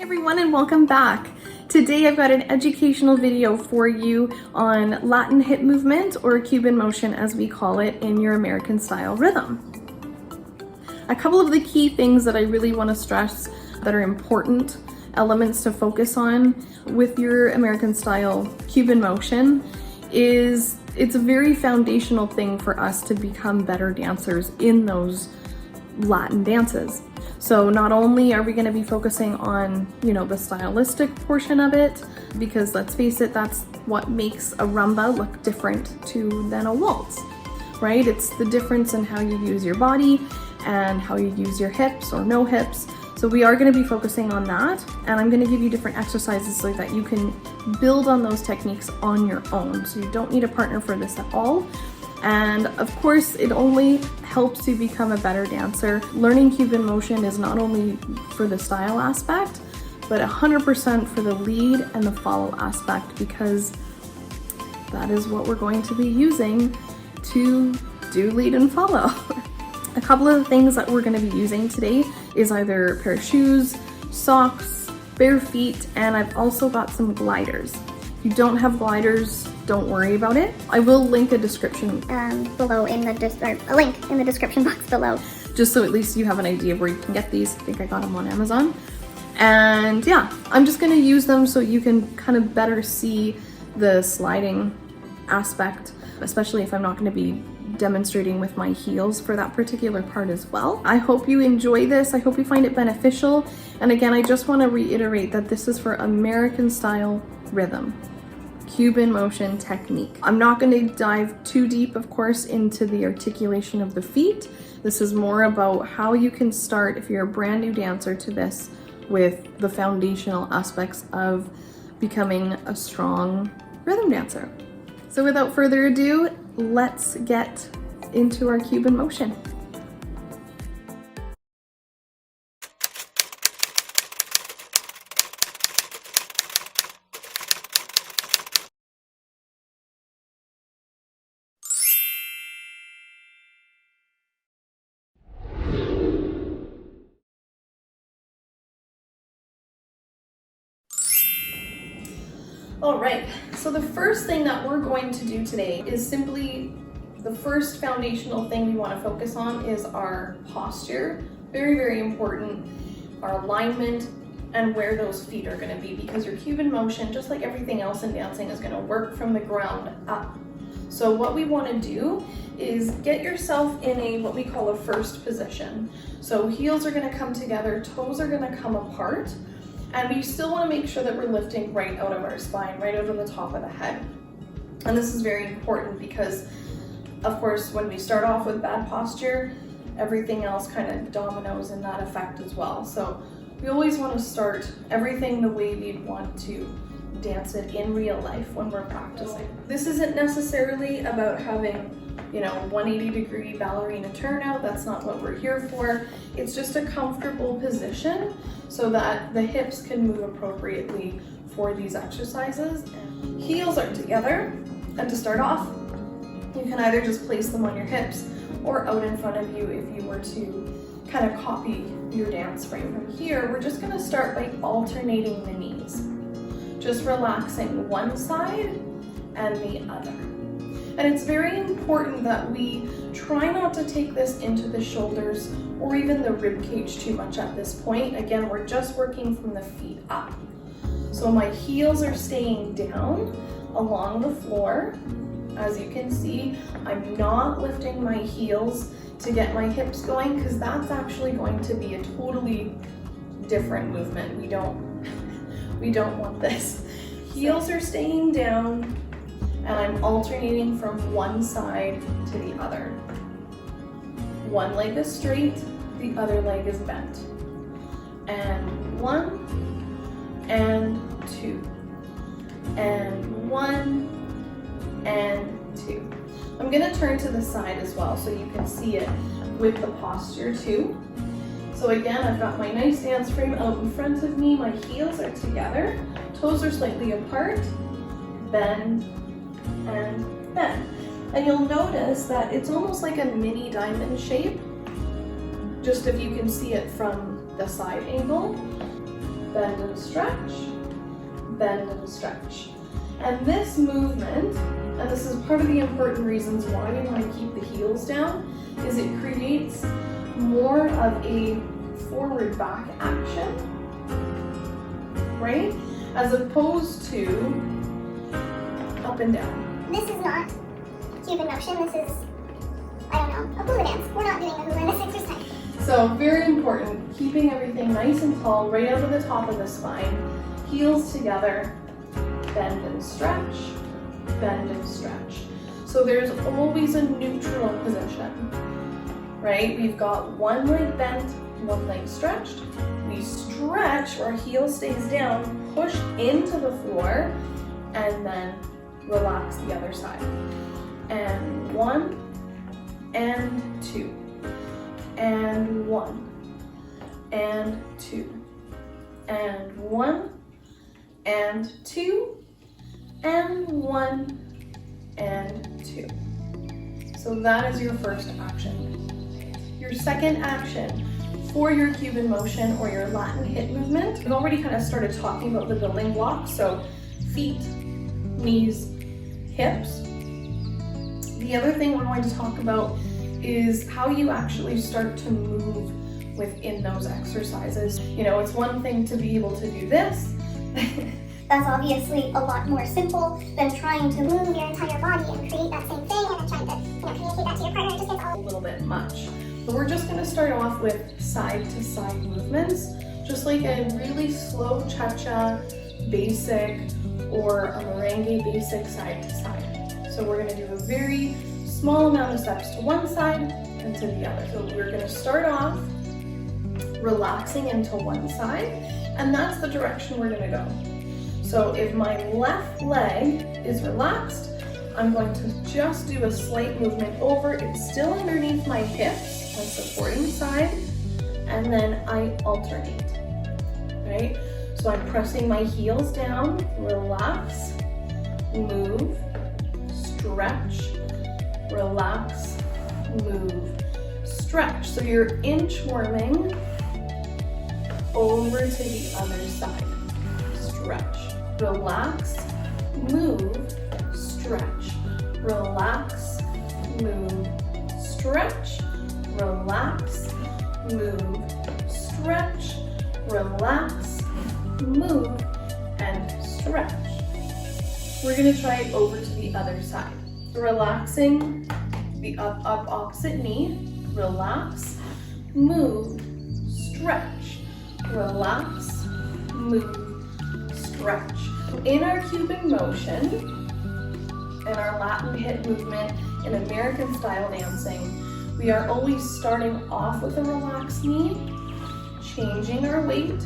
Everyone, and welcome back. Today I've got an educational video for you on Latin hip movement, or Cuban motion as we call it, in your American style rhythm. A couple of the key things that I really want to stress that are important elements to focus on with your American style Cuban motion is it's a very foundational thing for us to become better dancers in those Latin dances. So not only are we going to be focusing on, the stylistic portion of it, because let's face it, that's what makes a rumba look different than a waltz, right? It's the difference in how you use your body and how you use your hips or no hips. So we are going to be focusing on that, and I'm going to give you different exercises so that you can build on those techniques on your own. So you don't need a partner for this at all. And of course, it only helps you become a better dancer. Learning Cuban motion is not only for the style aspect, but 100% for the lead and the follow aspect, because that is what we're going to be using to do lead and follow. A couple of the things that we're going to be using today is either a pair of shoes, socks, bare feet, and I've also got some gliders. If you don't have gliders, don't worry about it. I will link a description below in the a link in the description box below, just so at least you have an idea of where you can get these. I think I got them on Amazon. And yeah, I'm just going to use them so you can kind of better see the sliding aspect, especially if I'm not going to be demonstrating with my heels for that particular part as well. I hope you enjoy this. I hope you find it beneficial. And again, I just want to reiterate that this is for American style rhythm, Cuban motion technique. I'm not going to dive too deep, of course, into the articulation of the feet. This is more about how you can start, if you're a brand new dancer, to this with the foundational aspects of becoming a strong rhythm dancer. So without further ado, let's get into our Cuban motion. All right, so the first thing that we're going to do today is simply the first foundational thing we want to focus on is our posture. Very, very important. Our alignment and where those feet are going to be, because your Cuban motion, just like everything else in dancing, is going to work from the ground up. So what we want to do is get yourself in a what we call a first position. So heels are going to come together, toes are going to come apart. And we still want to make sure that we're lifting right out of our spine, right out of the top of the head. And this is very important because, of course, when we start off with bad posture, everything else kind of dominoes in that effect as well. So we always want to start everything the way we'd want to dance it in real life when we're practicing. This isn't necessarily about having 180-degree ballerina turnout. That's not what we're here for. It's just a comfortable position so that the hips can move appropriately for these exercises. Heels are together, and to start off, you can either just place them on your hips or out in front of you if you were to kind of copy your dance frame. From here, we're just going to start by alternating the knees, just relaxing one side and the other. And it's very important that we try not to take this into the shoulders or even the rib cage too much at this point. Again, we're just working from the feet up. So my heels are staying down along the floor. As you can see, I'm not lifting my heels to get my hips going, because that's actually going to be a totally different movement. We don't want this. Heels are staying down, and I'm alternating from one side to the other. One leg is straight, the other leg is bent. And 1, and 2, and 1, and 2. I'm gonna turn to the side as well so you can see it with the posture too. So again, I've got my nice dance frame out in front of me, my heels are together, toes are slightly apart, bend, and bend. And you'll notice that it's almost like a mini diamond shape, just if you can see it from the side angle. bend and stretch, bend and stretch. And this movement, and this is part of the important reasons why we want to keep the heels down, is it creates more of a forward back action, right? As opposed to up and down. This is not Cuban motion, this is, I don't know, a hula dance. We're not doing a hula in this exercise. So very important, keeping everything nice and tall, right up at the top of the spine, heels together, bend and stretch, bend and stretch. So there's always a neutral position, right? We've got one leg bent, one leg stretched. We stretch, our heel stays down, push into the floor, and then relax the other side. And 1, and 2, and 1, and 2, and 1, and 2, and 1, and 2. So that is your first action. Your second action for your Cuban motion or your Latin hip movement, we've already kind of started talking about the building blocks. So feet, knees, hips. The other thing we're going to talk about is how you actually start to move within those exercises. You know, it's one thing to be able to do this. That's obviously a lot more simple than trying to move your entire body and create that same thing and then trying to, communicate that to your partner. It just gets all a little bit much. So we're just going to start off with side-to-side movements, just like a really slow cha-cha basic or a merengue basic side-to-side. So we're going to do a very small amount of steps to one side and to the other. So we're going to start off relaxing into one side, and that's the direction we're going to go. So if my left leg is relaxed, I'm going to just do a slight movement over. It's still underneath my hips, my supporting side, and then I alternate, right? So I'm pressing my heels down, relax, move, stretch, relax, move, stretch. So you're inchworming over to the other side. Stretch, relax, move, stretch, relax, move, stretch, relax, move, stretch, relax, move, and stretch. We're going to try it over to the other side. Relaxing the up opposite knee, relax, move, stretch, relax, move, stretch. In our Cuban motion and our Latin hip movement in American style dancing, we are always starting off with a relaxed knee, changing our weight,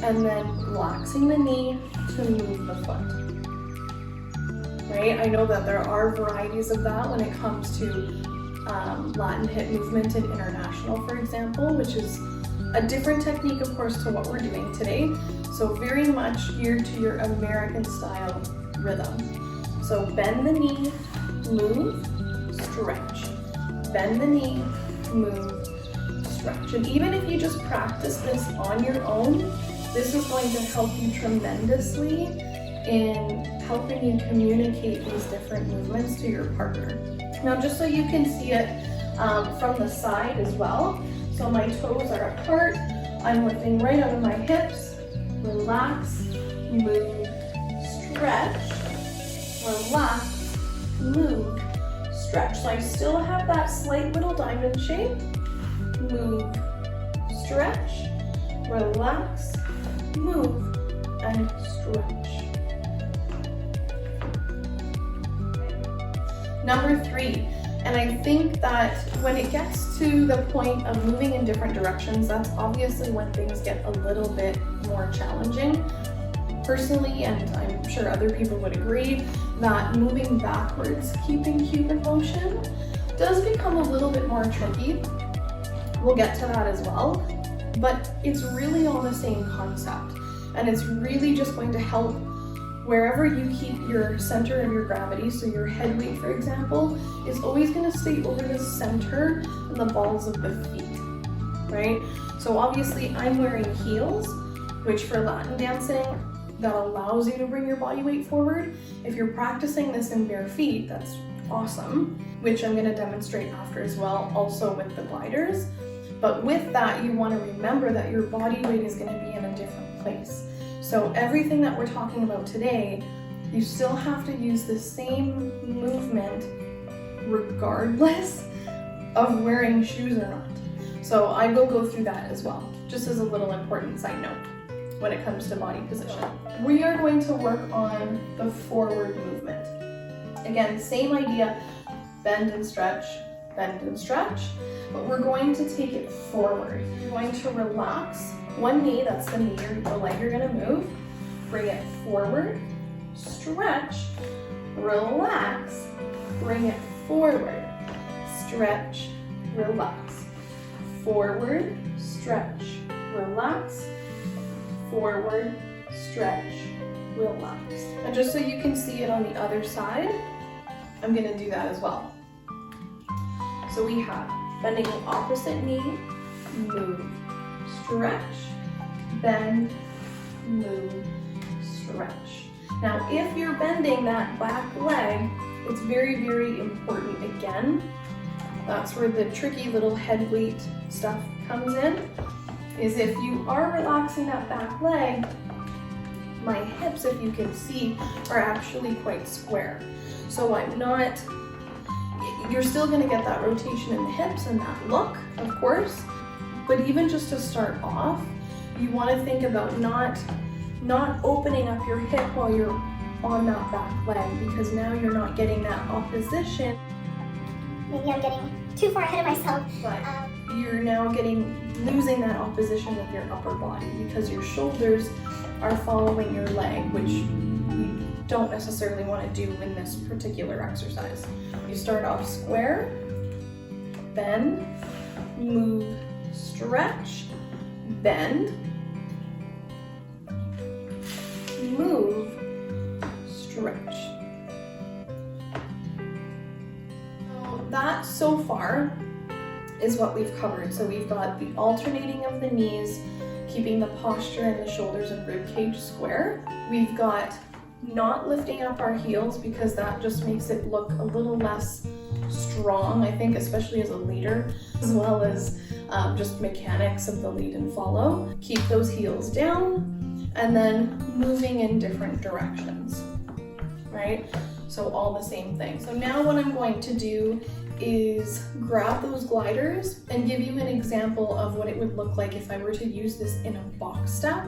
and then relaxing the knee to move the foot. Right? I know that there are varieties of that when it comes to Latin hip movement and international, for example, which is a different technique, of course, to what we're doing today. So very much geared to your American style rhythm. So bend the knee, move, stretch. Bend the knee, move, stretch. And even if you just practice this on your own, this is going to help you tremendously in helping you communicate these different movements to your partner. Now, just so you can see it from the side as well. So my toes are apart. I'm lifting right out of my hips. Relax, move, stretch. Relax, move, stretch. So I still have that slight little diamond shape. Move, stretch, relax, move, and stretch. Number 3, and I think that when it gets to the point of moving in different directions, that's obviously when things get a little bit more challenging. Personally, and I'm sure other people would agree, that moving backwards, keeping Cuban motion, does become a little bit more tricky. We'll get to that as well, but it's really all the same concept, and it's really just going to help wherever you keep your center of your gravity. So your head weight, for example, is always going to stay over the center and the balls of the feet, right? So obviously I'm wearing heels, which for Latin dancing, that allows you to bring your body weight forward. If you're practicing this in bare feet, that's awesome, which I'm gonna demonstrate after as well, also with the gliders. But with that, you wanna remember that your body weight is gonna be in a different place. So everything that we're talking about today, you still have to use the same movement regardless of wearing shoes or not. So I will go through that as well, just as a little important side note when it comes to body position. We are going to work on the forward movement. Again, same idea, bend and stretch, but we're going to take it forward. You're going to relax one knee, that's the knee, the leg you're gonna move, bring it forward, stretch, relax, bring it forward, stretch, relax, forward, stretch, relax, forward, stretch, relax. And just so you can see it on the other side, I'm gonna do that as well. So we have bending the opposite knee, move, stretch, bend, move, stretch. Now, if you're bending that back leg, it's very, very important again. That's where the tricky little head weight stuff comes in, is if you are relaxing that back leg, my hips, if you can see, are actually quite square. So you're still gonna get that rotation in the hips and that look, of course, but even just to start off, you wanna think about not opening up your hip while you're on that back leg, because now you're not getting that opposition. Maybe I'm getting too far ahead of myself. But you're now losing that opposition with your upper body because your shoulders are following your leg, which you don't necessarily want to do in this particular exercise. You start off square, bend, move, stretch, bend, move, stretch. So that so far is what we've covered. So we've got the alternating of the knees, keeping the posture and the shoulders and rib cage square. We've got not lifting up our heels because that just makes it look a little less strong, I think, especially as a leader, as well as just mechanics of the lead and follow. Keep those heels down and then moving in different directions, right? So all the same thing. So now what I'm going to do is grab those gliders and give you an example of what it would look like if I were to use this in a box step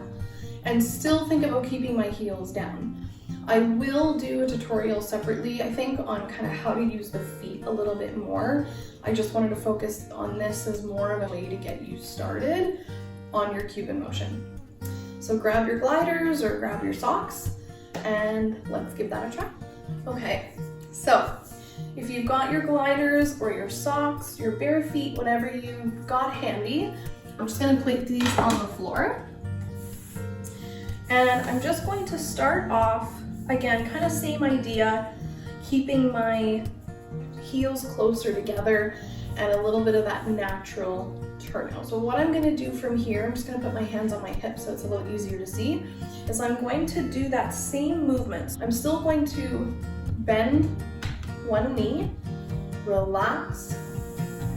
and still think about keeping my heels down. I will do a tutorial separately, I think, on kind of how to use the feet a little bit more. I just wanted to focus on this as more of a way to get you started on your Cuban motion. So grab your gliders or grab your socks and let's give that a try. Okay, so if you've got your gliders or your socks, your bare feet, whatever you've got handy, I'm just gonna place these on the floor. And I'm just going to start off, again, kind of same idea, keeping my heels closer together and a little bit of that natural turnout. So what I'm gonna do from here, I'm just gonna put my hands on my hips so it's a little easier to see, is I'm going to do that same movement. I'm still going to bend one knee, relax,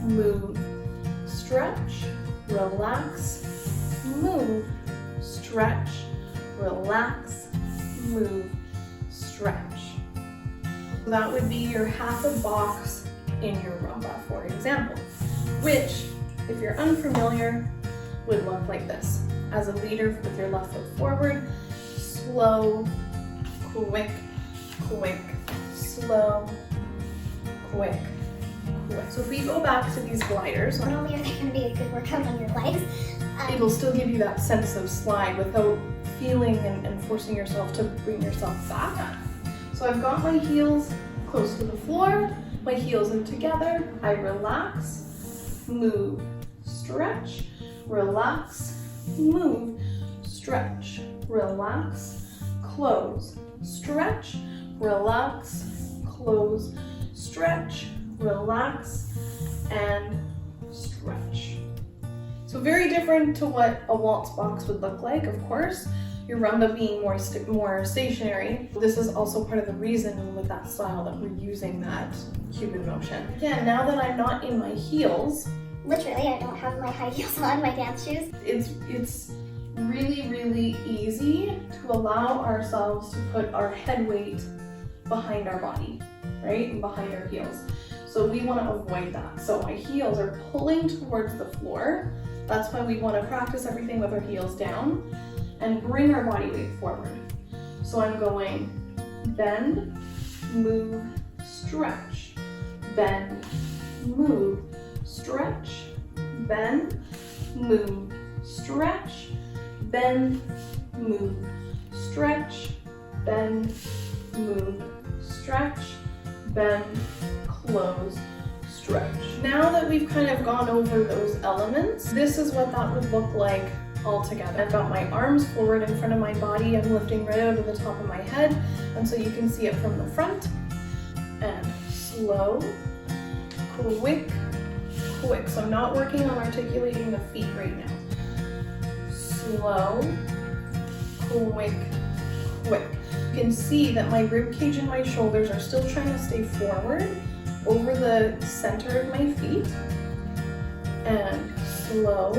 move, stretch, relax, move, stretch, relax, move, stretch. So that would be your half a box in your rumba, for example, which, if you're unfamiliar, would look like this. As a leader with your left foot forward, slow, quick, quick, slow, quick, quick. So if we go back to these gliders, not only are they going to be a good workout on your legs, it'll still give you that sense of slide without feeling and forcing yourself to bring yourself back. So I've got my heels close to the floor, my heels in together, I relax, move, stretch, relax, move, stretch, relax, close, stretch, relax, close, stretch, relax, and stretch. So very different to what a waltz box would look like, of course. Your rumba being more stationary. This is also part of the reason with that style that we're using that Cuban motion. Again, now that I'm not in my heels, literally I don't have my high heels on, my dance shoes. It's really, really easy to allow ourselves to put our head weight behind our body, right? And behind our heels. So we want to avoid that. So my heels are pulling towards the floor. That's why we want to practice everything with our heels down and bring our body weight forward. So I'm going bend, move, stretch, bend, move, stretch, bend, move, stretch, bend, move, stretch, bend, move, stretch, bend, close, stretch. Now that we've kind of gone over those elements, this is what that would look like all together. I've got my arms forward in front of my body. I'm lifting right out of the top of my head, and so you can see it from the front. And slow, quick, quick. So I'm not working on articulating the feet right now. Slow, quick, quick. You can see that my rib cage and my shoulders are still trying to stay forward over the center of my feet. And slow,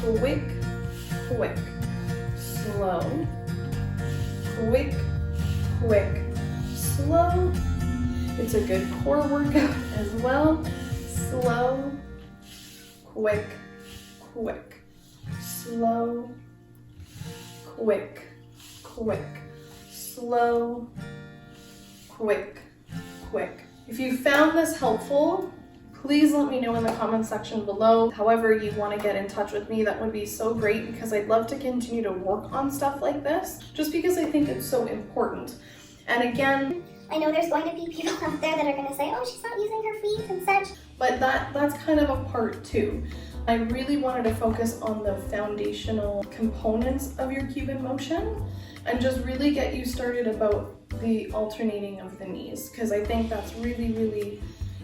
quick, quick, slow, quick, quick, slow. It's a good core workout as well. Slow, quick, quick, slow, quick, quick, slow, quick, quick. If you found this helpful, please let me know in the comment section below. However you want to get in touch with me, that would be so great, because I'd love to continue to work on stuff like this, just because I think it's so important. And again, I know there's going to be people out there that are going to say, oh, she's not using her feet and such. But that's kind of a part too. I really wanted to focus on the foundational components of your Cuban motion and just really get you started about the alternating of the knees, because I think that's really, really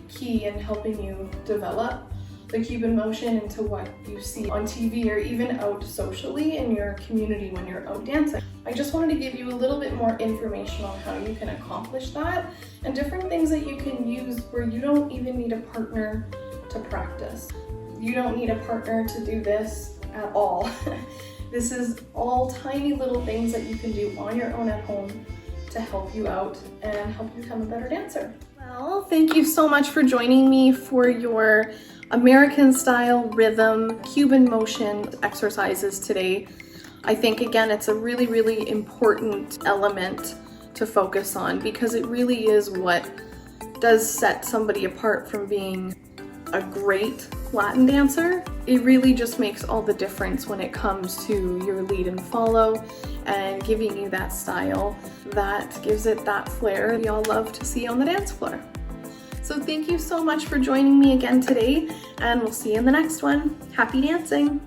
key in helping you develop the Cuban motion into what you see on TV or even out socially in your community when you're out dancing. I just wanted to give you a little bit more information on how you can accomplish that and different things that you can use where you don't even need a partner to practice. You don't need a partner to do this at all. This is all tiny little things that you can do on your own at home to help you out and help you become a better dancer. Well, thank you so much for joining me for your American style rhythm Cuban motion exercises today. I think again it's a really, really important element to focus on, because it really is what does set somebody apart from being a great Latin dancer. It really just makes all the difference when it comes to your lead and follow and giving you that style that gives it that flair we all love to see on the dance floor. So thank you so much for joining me again today, and we'll see you in the next one. Happy dancing!